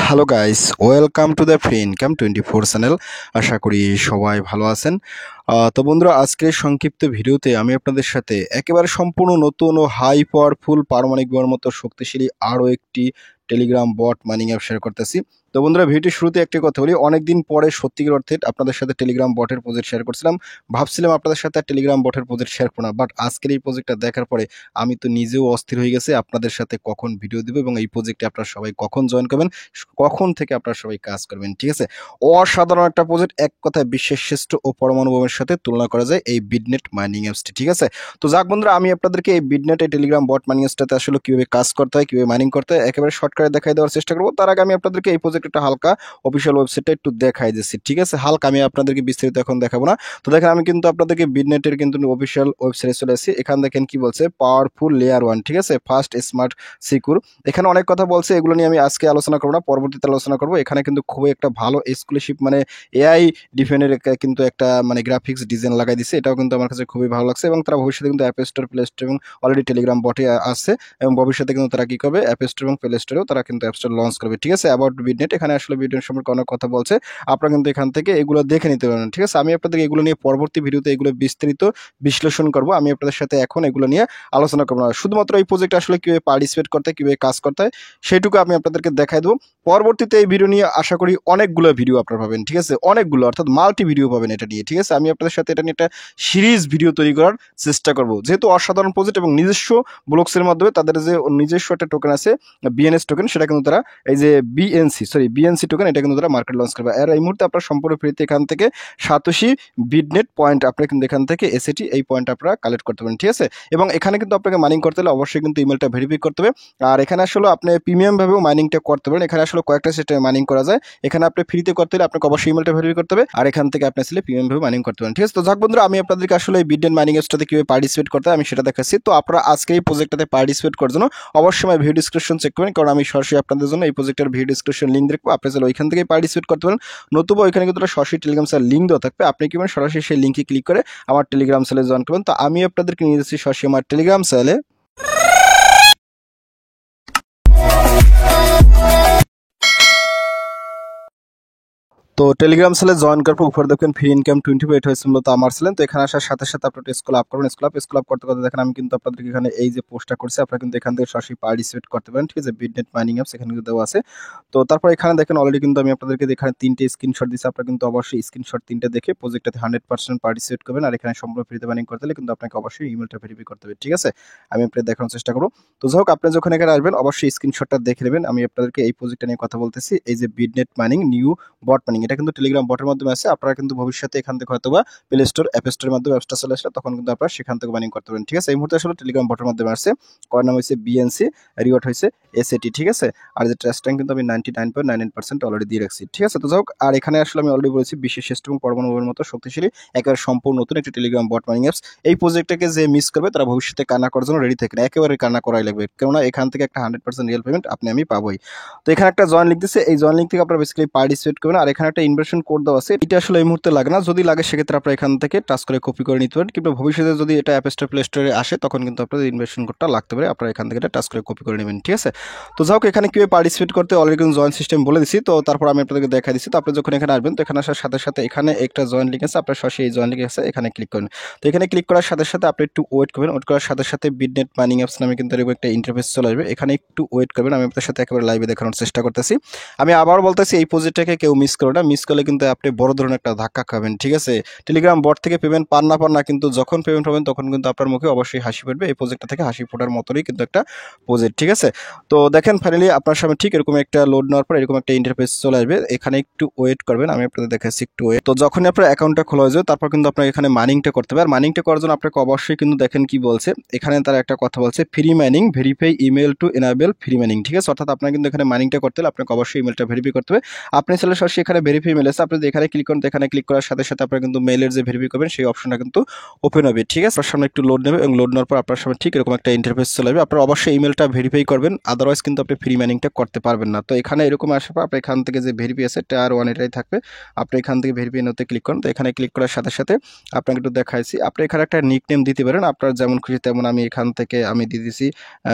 Hello guys, welcome to the free income 24 channel. আশা করি সবাই ভালো আছেন। তো বন্ধুরা, আজকের সংক্ষিপ্ত ভিডিওতে আমি আপনাদের সাথে একেবারে সম্পূর্ণ নতুন ও হাই পাওয়ারফুল পারমাণবিক বোমার মতো শক্তিশালী আরও একটি Telegram bot mining app share করতেছি। তো বন্ধুরা, ভিডিওটির শুরুতে একটি কথা বলি, অনেকদিন পরে সত্যিকার অর্থে আপনাদের সাথে টেলিগ্রাম বটের প্রজেক্ট শেয়ার করছিলাম। ভাবছিলাম আপনাদের সাথে টেলিগ্রাম বটের প্রজেক্ট শেয়ার করব না, বাট আজকের এই প্রজেক্টটা দেখার পরে আমি তো নিজেও অস্থির হয়ে গেছি আপনাদের সাথে কখন ভিডিও দেবো এবং এই প্রজেক্টে আপনারা সবাই কখন জয়েন করবেন, কখন থেকে আপনারা সবাই কাজ করবেন। ঠিক আছে, অসাধারণ একটা প্রজেক্ট, এক কথায় বিশ্বের শ্রেষ্ঠ ও পরমাণু বোমের সাথে তুলনা করা যায় এই বিডনেট মাইনিং অ্যাপসটি। ঠিক আছে, তো যাক বন্ধুরা, আমি আপনাদেরকে এই বিডনেট এই টেলিগ্রাম বট মাইনিং অ্যাপসটাতে আসলে কীভাবে কাজ করতে হয়, কীভাবে মাইনিং করতে হয় একেবারে শর্টকাটে দেখাই দেওয়ার চেষ্টা করবো। তার আগে আমি আপনাদেরকে এই প্রজেক্টটা হালকা অফিসিয়াল ওয়েবসাইটটা একটু দেখাই দিচ্ছি। ঠিক আছে, হালকা আমি আপনাদেরকে বিস্তারিত এখন দেখাবো না। তো দেখেন, আমি কিন্তু আপনাদেরকে বিডনেটের কিন্তু অফিসিয়াল ওয়েবসাইটে চলে আসছি। এখানে দেখেন কি বলছে, পাওয়ারফুল লেয়ার 1। ঠিক আছে, ফাস্ট স্মার্ট সিকিউর। এখানে অনেক কথা বলছে, এগুলো নিয়ে আমি আজকে আলোচনা করবো না, পরবর্তীতে আলোচনা করবো। এখানে কিন্তু খুবই একটা ভালো এক্সক্লুসিভ মানে এআই ডিফেনের কিন্তু একটা মানে গ্রাফিক্স ডিজাইন লাগাই দিচ্ছে। এটাও কিন্তু আমার কাছে খুবই ভালো লাগছে এবং তারা ভবিষ্যতে কিন্তু অ্যাপ স্টোর, প্লে স্টোর এবং অলরেডি টেলিগ্রাম বটে আছে এবং ভবিষ্যতে কিন্তু তারা কি করবে, অ্যাপ স্টোর এবং প্লে স্টোরেও তারা কিন্তু অ্যাপ স্টোর লঞ্চ করবে। ঠিক আছে, অ্যাবাউট বিডনেট, এখানে আসলে বিডনেট সম্পর্কে অনেক কথা বলছে, আপনারা কিন্তু এখান থেকে এগুলো দেখে নিতে পারেন। ঠিক আছে, আমি আপনাদেরকে এগুলো নিয়ে পরবর্তী ভিডিওতে এগুলো বিস্তারিত বিশ্লেষণ করবো। আমি আপনাদের সাথে এখন এগুলো নিয়ে আলোচনা করবো না, শুধুমাত্র এই প্রজেক্টে আসলে কীভাবে পার্টিসিপেট করতে হয়, কীভাবে কাজ করতে হয় সেটুকু আমি আপনাদেরকে দেখাই দেবো। পরবর্তীতে এই ভিডিও নিয়ে আশা করি অনেকগুলো ভিডিও আপনারা পাবেন। ঠিক আছে, অনেকগুলো অর্থাৎ মাল্টি ভিডিও পাবেন এটা নিয়ে। ঠিক আছে, আমি আপনাদের সাথে এটা নিয়ে একটা সিরিজ ভিডিও তৈরি করার চেষ্টা করব, যেহেতু অসাধারণ প্রজেক্ট এবং নিজস্ব ব্লকসের মাধ্যমে তাদের যে নিজস্ব একটা টোকেন আছে বিএনএস টোকেন, সেটা কিন্তু তারা এই যে বিএনসি টোকেন, এটা কিন্তু তারা মার্কেট লঞ্চ করবে। আর এই মুহূর্তে আপনারা সম্পূর্ণ ফ্রিতে এখান থেকে সাতোশি বিডনেট পয়েন্ট আপনারা কিন্তু এখান থেকে এসএটি এই পয়েন্ট আপনারা কালেক্ট করতে পারেন। ঠিক আছে, এবং এখানে কিন্তু আপনাকে মাইনিং করতে হলে অবশ্যই কিন্তু ইমেলটা ভেরিফাই করতে হবে। আর এখানে আসলে আপনি প্রিমিয়াম ভাবেও মাইনিংটা করতে পারেন। এখানে আসলে কয়েকটা সিস্টেমে মাইনিং করা যায়। এখানে আপনি ফ্রিতে করতে হলে আপনাকে অবশ্যই ইমেলটা ভেরিফাই করতে হবে, আর এখান থেকে আপনি আসলে প্রিমিয়াম ভাবে মাইনিং করতে পারেন। ঠিক আছে, তো যাক বন্ধুরা, আমি আপনাদেরকে আসলে এই বিডনেট মাইনিং অ্যাপসটাতে কিভাবে পার্টিসিপেট করতে হয় আমি সেটা দেখাচ্ছি। তো আপনারা আজকে এই প্রজেক্টটাতে পার্টিসিপেট করার জন্য অবশ্যই আমার ভিডিও ডিসক্রিপশন চেক করবেন, কারণ আমি সরাসরি আপনাদের জন্য এই প্রজেক্টের ভিডিও ডিসক্রিপশন লিঙ্ক দেখবো, আপনি চাইলে ওইখান থেকে পার্টিসিপেট করতে পারেন। নতুবা ওইখানে কিন্তু সরাসরি টেলিগ্রাম সেল লিঙ্ক দেওয়া থাকবে, আপনি কি সরাসরি সেই লিঙ্কে ক্লিক করে আমার টেলিগ্রাম সেলে জয়েন করবেন। তো আমি আপনাদেরকে নিয়ে যাচ্ছি সরাসরি আমার টেলিগ্রাম সেলে। তো টেলিগ্রাম সেলে জয়েন করার পর উপরে দেখবেন ফ্রি ইনকাম 24 এটা হয়েছে মূলত আমার ছিলেন। তো এখানে আসার সাথে সাথে আপনারা স্কুল আপ করবেন। স্কুল আপ করতে করতে দেখেন আমি কিন্তু আপনাদেরকে এখানে এই যে পোস্টটা করছি, আপনারা কিন্তু এখান থেকে সরাসরি পার্টিসিপেট করতে পারেন। ঠিক আছে, বিডনেট মাইনিং অ্যাপস এখানে কিন্তু দেওয়া আছে। তো তারপর এখানে দেখেন অলরেডি কিন্তু আমি আপনাদেরকে এখানে 3টে স্ক্রিনশট দিচ্ছি, আপনারা কিন্তু অবশ্যই স্ক্রিনশট 3টে দেখে প্রজেক্টটাতে 100% পার্টিসিপেট করবেন। আর এখানে সম্পূর্ণ ফ্রিতে মাইনিং করতে হলে কিন্তু আপনাকে অবশ্যই ইমেলটা ভেরিফাই করতে হবে। ঠিক আছে, আমি আপনাদের দেখানোর চেষ্টা করব। তো যাই হোক, আপনি যখন এখানে আসবেন অবশ্যই স্ক্রিনশটটা দেখে নেবেন। আমি আপনাদেরকে এই প্রজেক্টটা নিয়ে কথা বলতেছি, এই যে বিডনেট মাইনিং নিউ বট মাইনিং, এটা কিন্তু টেলিগ্রাম বটের মাধ্যমে আছে। আপনারা কিন্তু ভবিষ্যতে এখান থেকে হয়তো বা প্লে স্টোর, অ্যাপ স্টোরের মাধ্যমে অ্যাপসটা চলে আসলে তখন কিন্তু আপনারা সেখান থেকে মাইনিং করতে পারেন। ঠিক আছে, এই মুহূর্তে আসলে টেলিগ্রাম বটের মাধ্যমে আসছে। কয়েন নাম হয়েছে বিএনসি, রিওয়ার্ড হয়েছে এসএটি। ঠিক আছে, আর যে ট্রাস্ট র্যাঙ্ক কিন্তু আমি 99.99% অলরেডি দিয়ে রাখছি। ঠিক আছে, তো যাই হোক, আর এখানে আসলে আমি অলরেডি বলেছি বিশ্বের শ্রেষ্ঠ এবং পরমাণু বোমার মতো শক্তিশালী একেবারে সম্পূর্ণ নতুন একটি টেলিগ্রাম বট মাইনিং অ্যাপস। এই প্রজেক্টটাকে যে মিস করবে তারা ভবিষ্যতে কান্না করার জন্য রেডি থাকেন, একেবারে কান্না করাই লাগবে, কেননা এখান থেকে একটা 100% রিয়েল পেমেন্ট আমি পাবোই। তো এখানে একটা জয়েন লিঙ্ক দিচ্ছে, এই জয়েন লিঙ্ক থেকে আপনারা বেসিক্যালি পার্টিসিপেট করবেন। আর এখানে একটা ইনভাইটেশন কোড দেওয়া আছে, এটা আসলে এই মুহূর্তে লাগে না, যদি লাগে সেক্ষেত্রে আপনারা এখান থেকে টাচ করে কপি করে নিতে পারেন, কিন্তু ভবিষ্যতে যদি এটা অ্যাপ স্টোর, প্লে স্টোরে আসে তখন কিন্তু আপনাদের ইনভাইটেশন কোডটা লাগতে পারে, আপনারা এখান থেকে এটা টাচ করে কপি করে নেবেন। ঠিক আছে, তো যাই হোক, এখানে কীভাবে পার্টিসিপেট করতে অলরেডি কিন্তু জয়েন সিস্টেম বলে দিচ্ছি। তো তারপর আমি আপনাদেরকে দেখা দিচ্ছি। তো আপনি যখন এখানে আসবেন, তো এখানে আসার সাথে সাথে এখানে একটা জয়েন লিঙ্ক আছে, আপনার সরাসরি এই জয়েন লিঙ্ক আছে, এখানে ক্লিক করেন। তো এখানে ক্লিক করার সাথে সাথে আপনি একটু ওয়েট করবেন। ওয়েট করার সাথে সাথে বিডনেট মাইনিং অ্যাপস নামে কিন্তু এরকম একটা ইন্টারফেস চলে আসবে, এখানে একটু ওয়েট করবেন। আমি আপনাদের সাথে একেবারে লাইভে দেখানোর চেষ্টা করতেছি। আমি আবার বলতেছি, এই প্রজেক্টটাকে কেউ মিস করো না, মিস করলে কিন্তু আপনি বড় ধরনের একটা ধাক্কা খাবেন। ঠিক আছে, টেলিগ্রাম বট থেকে পেমেন্ট পান না, কিন্তু যখন পেমেন্ট পাবেন তখন কিন্তু আপনার মুখে অবশ্যই হাসি ফুটবে। এই প্রজেক্টটা থেকে হাসি ফোটার মতোই কিন্তু একটা প্রজেক্ট। ঠিক আছে, তো দেখেন ফাইনালি আপনার সামনে ঠিক এরকম একটা লোড নেওয়ার পর এরকম একটা ইন্টারফেস চলে আসবে, এখানে একটু ওয়েট করবেন। আমি আপনাদের দেখাচ্ছি, একটু ওয়েট। তো যখনই আপনার অ্যাকাউন্টটা খোলা হয়ে যাবে তারপর কিন্তু আপনার এখানে মাইনিংটা করতে হবে। আর মাইনিংটা করার জন্য আপনাকে অবশ্যই কিন্তু দেখেন কি বলছে, এখানে তারা একটা কথা বলছে, free mining verify email to enable free mining. ঠিক আছে, অর্থাৎ আপনার কিন্তু এখানে মাইনিংটা করতে হলে আপনাকে অবশ্যই ইমেলটা ভেরিফাই করতে হবে। আপনি চাইলে সরাসরি এখানে ভেরিফাই মেল আছে, আপনি যদি এখানে ক্লিক করেন তো এখানে ক্লিক করার সাথে সাথে আপনার কিন্তু মেলের যে ভেরিফাই করবেন সেই অপশনটা কিন্তু ওপেন হবে। ঠিক আছে, আপনার সামনে একটু লোড নেবে এবং লোড নেওয়ার পর আপনার সামনে ঠিক এরকম একটা ইন্টারফেস চলে যাবে। আপনার অবশ্যই ইমেলটা ভেরিফাই করবেন, আদারওয়াইজ কিন্তু আপনি ফ্রি মাইনিংটা করতে পারবেন না। তো এখানে এরকম আসার পর আপনি এখান থেকে যে ভেরিফাই আছে টায়ার 1 এটাই থাকবে, আপনি এখান থেকে ভেরিফাই নোতে ক্লিক করেন। তো এখানে ক্লিক করার সাথে সাথে আপনাকে একটু দেখাইছি, আপনি এখানে একটা নিক নেম দিতে পারেন আপনার যেমন খুশি তেমন। আমি এখান থেকে আমি দিয়ে দিছি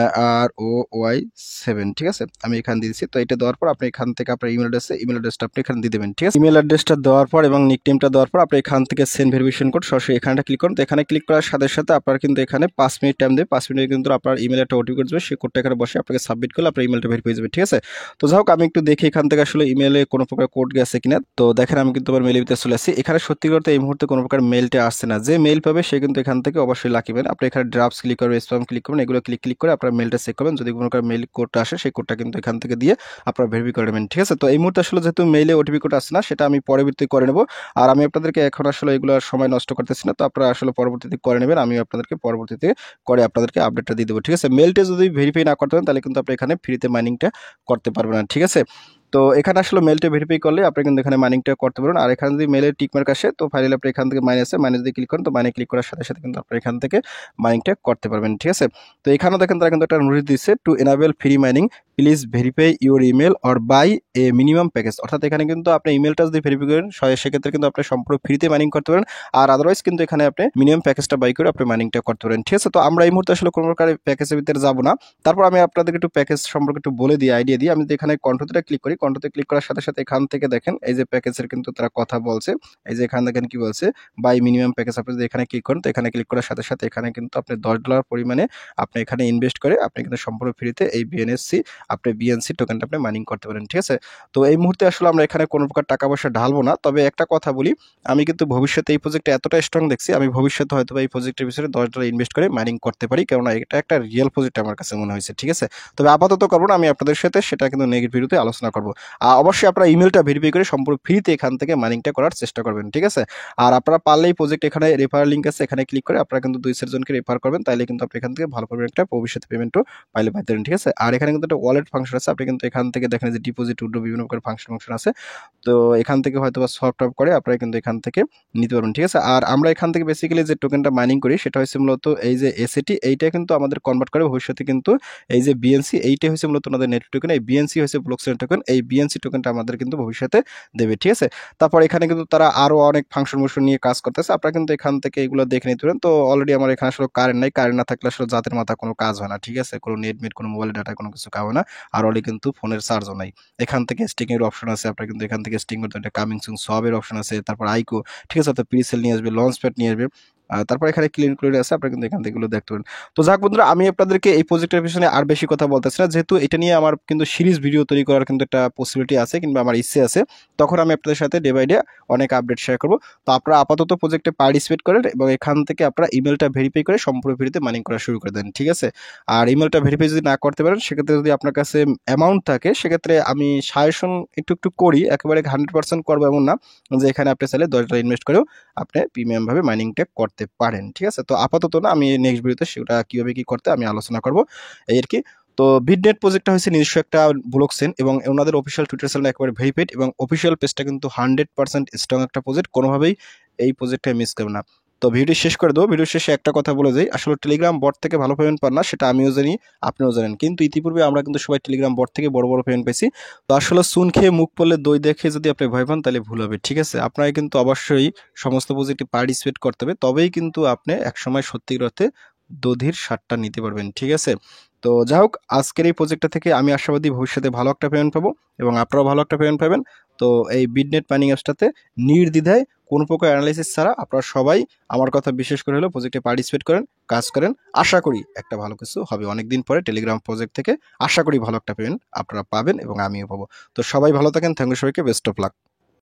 ROY7, ঠিক আছে, আমি এখানে দিয়ে দিচ্ছি। তো এটা দেওয়ার পর আপনি এখান থেকে আপনার ইমেল অ্যাড্রেসটা আপনি এখানে দিয়ে দেবেন। ঠিক আছে, ইমেল অ্যাড্রেসটা দেওয়ার পর এবং নিক নেমটা দেওয়ার পর আপনি এখান থেকে সেন্ড ভেরিফিকেশন কোড সরাসরি এখানটা ক্লিক করুন। তো এখানে ক্লিক করার সাথে সাথে আপনার কিন্তু এখানে 5 মিনিট টাইম দেবে। 5 মিনিটে কিন্তু আপনার ইমেলে একটা ওটিপি কোড যাবে, সেই কোডটা এখানে বসে আপনাকে সাবমিট করলে আপনার ইমেলটা ভেরিফাই হয়ে যাবে। ঠিক আছে, তো যাই হোক আমি একটু দেখি এখান থেকে আসলে ইমেলে কোনো প্রকার কোড গেছে কিনা। তো দেখেন আমি কিন্তু আমার মেলের ভিতরে চলে আসছি। এখানে সত্যি করতে এই মুহূর্তে কোনো প্রকার মেলটা আসছে না। যে মেল পাবে সে কিন্তু এখান থেকে অবশ্যই লাকিবেন। আপনি এখানে ড্রাফটস ক্লিক করবেন, স্প্যাম ক্লিক করবেন, এগুলো ক্লিক করে আপনার মেলটা চেক করবেন। যদি কোনো প্রকার মেল কোডটা আসে সেই কোডটা কিন্তু এখান থেকে দিয়ে আপনারা ভেরিফাই করে নেবেন। ঠিক আছে, তো এই মুহূর্তে আসলে যেহেতু মেইলে ওটিপি কোড আসছে না সেটা আমি পরবর্তীতে করে নেব। আর আমি আপনাদেরকে এখন আসলে এগুলো সময় নষ্ট করতেছি না, তো আপনারা আসলে পরবর্তীতে করে নেবেন। আমি আপনাদেরকে পরবর্তীতে করে আপনাদেরকে আপডেটটা দিয়ে দেবো। ঠিক আছে, মেলটা যদি ভেরিফাই না করতে পারেন তাহলে কিন্তু আপনি এখানে ফ্রিতে মাইনিংটা করতে পারবেন না। ঠিক আছে, তো এখানে আসলে মেলটা ভেরিফাই করলে আপনি কিন্তু এখানে মাইনিংটা করতে পারবেন। আর এখানে যদি মেলের টিকমার্ক আসে তো ফাইনালি আপনি এখান থেকে মাইনে যদি ক্লিক করেন তো মাইনে ক্লিক করার সাথে সাথে কিন্তু আপনি এখান থেকে মাইনিংটা করতে পারবেন। ঠিক আছে, তো এখানেও দেখেন তারা কিন্তু একটা নোটিশ দিচ্ছে, to enable free mining please verify your email or buy a minimum package. অর্থাৎ এখানে কিন্তু আপনি ইমেলটা যদি ভেরিফাই করেন সেক্ষেত্রে কিন্তু আপনি সম্পূর্ণ ফ্রিতে মাইনিং করতে পারেন। আর আদারওয়াইজ কিন্তু এখানে আপনি মিনিমাম প্যাকেজটা বাই করে আপনি মাইনিংটা করতে পারেন। ঠিক আছে, তো আমরা এই মুহূর্তে আসলে কোনো প্রকার প্যাকেজের ভিতরে যাবো না। তারপর আমি আপনাদেরকে একটু প্যাকেজ সম্পর্কে একটু বলে দিই, আইডিয়া দিই। আমি এখানে কন্ট্রোতে ক্লিক করি, কন্ট্রোতে ক্লিক করার সাথে সাথে এখান থেকে দেখেন এই যে প্যাকেজের কিন্তু তারা কথা বলছে। এই যে এখানে দেখেন কি বলছে, বাই মিনিমাম প্যাকেজ। আপনি যদি এখানে ক্লিক করেন তো এখানে ক্লিক করার সাথে সাথে এখানে কিন্তু আপনি $10 পরিমাণে আপনি এখানে ইনভেস্ট করে আপনি কিন্তু সম্পূর্ণ ফ্রিতে এই বিএনসি টোকেনটা আপনি মাইনিং করতে পারেন। ঠিক আছে, তো এই মুহূর্তে আসলে আমরা এখানে কোনো প্রকার টাকা পয়সা ঢালবো না। তবে একটা কথা বলি, আমি কিন্তু ভবিষ্যতে এই প্রজেক্টটা এতটা স্ট্রং দেখছি, আমি ভবিষ্যতে হয়তো এই প্রজেক্টের পিছনে $10 ইনভেস্ট করে মাইনিং করতে পারি, কারণ এটা একটা রিয়েল প্রজেক্ট আমার কাছে মনে হয়েছে। ঠিক আছে, তবে আপাতত করবো না, আমি আপনাদের সাথে সেটা কিন্তু নেক্সট ভিডিওতে আলোচনা করবো। অবশ্যই আপনারা ইমেলটা ভেরিফাই করে সম্পূর্ণ ফ্রিতে এখান থেকে মাইনিংটা করার চেষ্টা করবেন। ঠিক আছে, আর আপনারা পারলেই প্রজেক্ট এখানে রেফার লিঙ্ক আছে, এখানে ক্লিক করে আপনারা কিন্তু 2-4 জনকে রেফার করবেন, তাইলে কিন্তু আপনি এখান থেকে ভালো পরিমাণ একটা ভবিষ্যতে পেমেন্টও পাইতে পারেন। ঠিক আছে, আর এখানে কিন্তু একটা ওয়ালেট ফাংশন আছে, আপনি কিন্তু এখান থেকে দেখেন যে ডিপোজিট উইথড্র বিভিন্ন প্রকার ফাংশন আছে। তো এখান থেকে হয়তো বা সফট আপ করে আপনারা কিন্তু এখান থেকে নিতে পারবেন। ঠিক আছে, আর আমরা এখান থেকে বেসিক্যালি যে টোকেনটা মাইনিং করি সেটা হচ্ছে মূলত এই যে এসএটি, এইটা কিন্তু আমাদের কনভার্ট করে ভবিষ্যতে কিন্তু এই যে বিএনসি, এইটা হচ্ছে মূলত আমাদের নেট টোকেন, এই বিএনসি হচ্ছে ব্লকচেইন টোকেন, এই বিএনসি টোকেনটা আমাদের কিন্তু ভবিষ্যতে দেবে। ঠিক আছে, তারপর এখানে কিন্তু তারা আরো অনেক ফাংশন নিয়ে কাজ করতেছে, আপনারা কিন্তু এখান থেকে এগুলো দেখে নিতে পারেন। তো অলরেডি আমার এখানে আসলে কারেন্ট নাই, কারেন্ট না থাকলে আসলে জাতের মাথা কোনো কাজ হয় না। ঠিক আছে, কোনো নেট কোনো মোবাইল ডাটা কোনো কিছু কাজ হয় না। আর অলরেডি কিন্তু ফোনের চার্জও নাই। এখান থেকে স্টিং এর অপশন আছে, আপনারা কিন্তু এখান থেকে স্টিং করতে একটা কামিং সুন সবের অপশন আছে, তারপর আইকো। ঠিক আছে, তো প্রিসেল নিয়ে আসবে, লঞ্চ প্যাড নিয়ে আসবে, তারপর এখানে ক্লিন করে আছে, আপনারা কিন্তু এখান থেকে এগুলো দেখতে পারেন। তো যাক বন্ধুরা, আমি আপনাদেরকে এই প্রজেক্টের পিছনে আর বেশি কথা বলতেছি না, যেহেতু এটা নিয়ে আমার কিন্তু সিরিজ ভিডিও তৈরি করার কিন্তু একটা পসিবিলিটি আছে কিংবা আমার ইচ্ছে আছে, তখন আমি আপনাদের সাথে ডে বাই ডে অনেক আপডেট শেয়ার করবো। তো আপনারা আপাতত প্রজেক্টে পার্টিসিপেট করেন এবং এখান থেকে আপনারা ইমেলটা ভেরিফাই করে সম্পূর্ণ ফ্রিতে মাইনিং করা শুরু করে দেন। ঠিক আছে, আর ইমেলটা ভেরিফাই যদি না করতে পারেন সেক্ষেত্রে যদি আপনার কাছে অ্যামাউন্ট থাকে সেক্ষেত্রে আমি সাজেশন একটু করি, একেবারে 100% করবো এমন না, যে এখানে আপনি চাইলে $10 ইনভেস্ট করেও আপনি প্রিমিয়াম ভাবে মাইনিংটা করতে পারেন। ঠিক আছে, তো আপাতত না, আমি নেক্সট ভিডিওতে সেটা কিভাবে কি করতে আমি আলোচনা করব, এই আর কি। তো বিটনেট প্রজেক্টটা হচ্ছে নিজস্ব একটা ব্লকচেইন এবং ওনাদের অফিসিয়াল টুইটার চ্যানেল একেবারে ভেরিফাইড এবং অফিসিয়াল পেজটা কিন্তু 100% স্ট্রং একটা প্রজেক্ট, কোনোভাবেই এই প্রজেক্টটা মিস করবে না। তো ভিডিও শেষ করে দেবো, ভিডিও শেষে একটা কথা বলে যাই, আসলে টেলিগ্রাম বট থেকে ভালো পেমেন্ট পান না সেটা আমিও জানি, আপনিও জানেন, কিন্তু ইতিপূর্বে আমরা কিন্তু সবাই টেলিগ্রাম বট থেকে বড় পেমেন্ট পেয়েছি। তো আসলে চুন খেয়ে মুখ পড়লে দই দেখে যদি আপনি ভয় পান তাহলে ভুল হবে। ঠিক আছে, আপনাকে কিন্তু অবশ্যই সমস্ত প্রজেক্টে পার্টিসিপেট করতে হবে, তবেই কিন্তু আপনি একসময় সত্যিকার অর্থে দধির স্বাদটা নিতে পারবেন। ঠিক আছে, তো যাই হোক, আজকের এই প্রজেক্টটা থেকে আমি আশাবাদী ভবিষ্যতে ভালো একটা পেমেন্ট পাবো এবং আপনারাও ভালো একটা পেমেন্ট পাবেন। তো এই বিটনেট মাইনিং অ্যাপসটাতে নির্দ্বিধায় কোনো প্রকার অ্যানালাইসিস ছাড়া আপনারা সবাই আমার কথা বিশেষ করে হলেও প্রজেক্টে পার্টিসিপেট করেন, কাজ করেন, আশা করি একটা ভালো কিছু হবে। অনেকদিন পরে টেলিগ্রাম প্রজেক্ট থেকে আশা করি ভালো একটা পেমেন্ট আপনারা পাবেন এবং আমিও পাবো। তো সবাই ভালো থাকেন, থ্যাংক ইউ, সবাইকে বেস্ট অফ লাক।